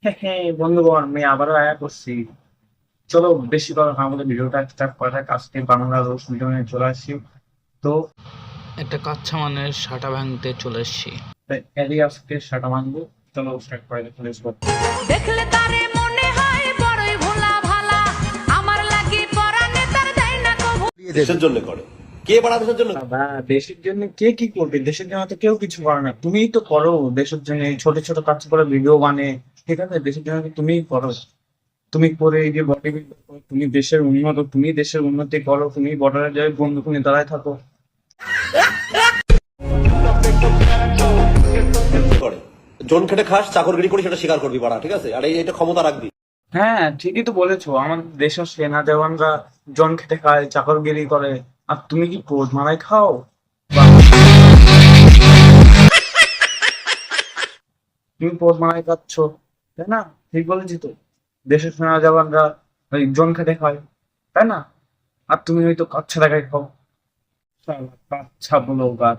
হ্যাঁ হ্যাঁ বন্ধুগণ, আমি আবারও আয়া করছি। চলো বেশি কথা না বলে ভিডিওটা স্টার্ট করা যাক। আজকে বাংলা রোজ ভিডিও নিয়ে চলে আসছি। তো একটা কাচ্চা মানের সাটা ভাঙতে চলে এসেছি। এরই আজকে সেটা মানবো। চলো স্টার্ট করা যাক। Let's go। দেখলে তারে মনে হয় বড়ই ভোলা ভালা, আমার লাগি পরানে তার দেয় না কভু। দেশের জন্য করে। কে বাড়া দেশের জন্য? বাবা, দেশের জন্য কে কি করবে? দেশের জন্য তো কেউ কিছু করে না, তুমিই তো করো। দেশের জন্য এই ছোট ছোট কাজ করে ভিডিও বানে, ঠিক আছে? দেশের জন্য তো তুমিই করো। তুমি করে এই যে বডি বিল্ডার করো, তুমি দেশের উন্নতি করো, তুমি বর্ডারে যাই বন্দুক নিয়ে দাঁড়ায় থাকো। করে জন খেটে খাস, চাকরগিরি করি, সেটা স্বীকার করবি বাড়া, ঠিক আছে? আর এটা ক্ষমতা রাখবি। হ্যাঁ, ঠিকই তো বলেছো। আমাদের দেশের সেনা জওয়ানরা জন খেটে খায়, চাকরগিরি করে, আর তুমি কি পোদ মারাই খাও? বা তুমি পোদ মারাই খাচ্ছ, তাই না? ঠিক বলেছি তো। দেশের সেনা জওয়ানরা ওই জন খেটে খায়, তাই না? আর তুমি হয়তো কাচ্চা দেখাই খাও। শালা কাচ্চা ব্লগার।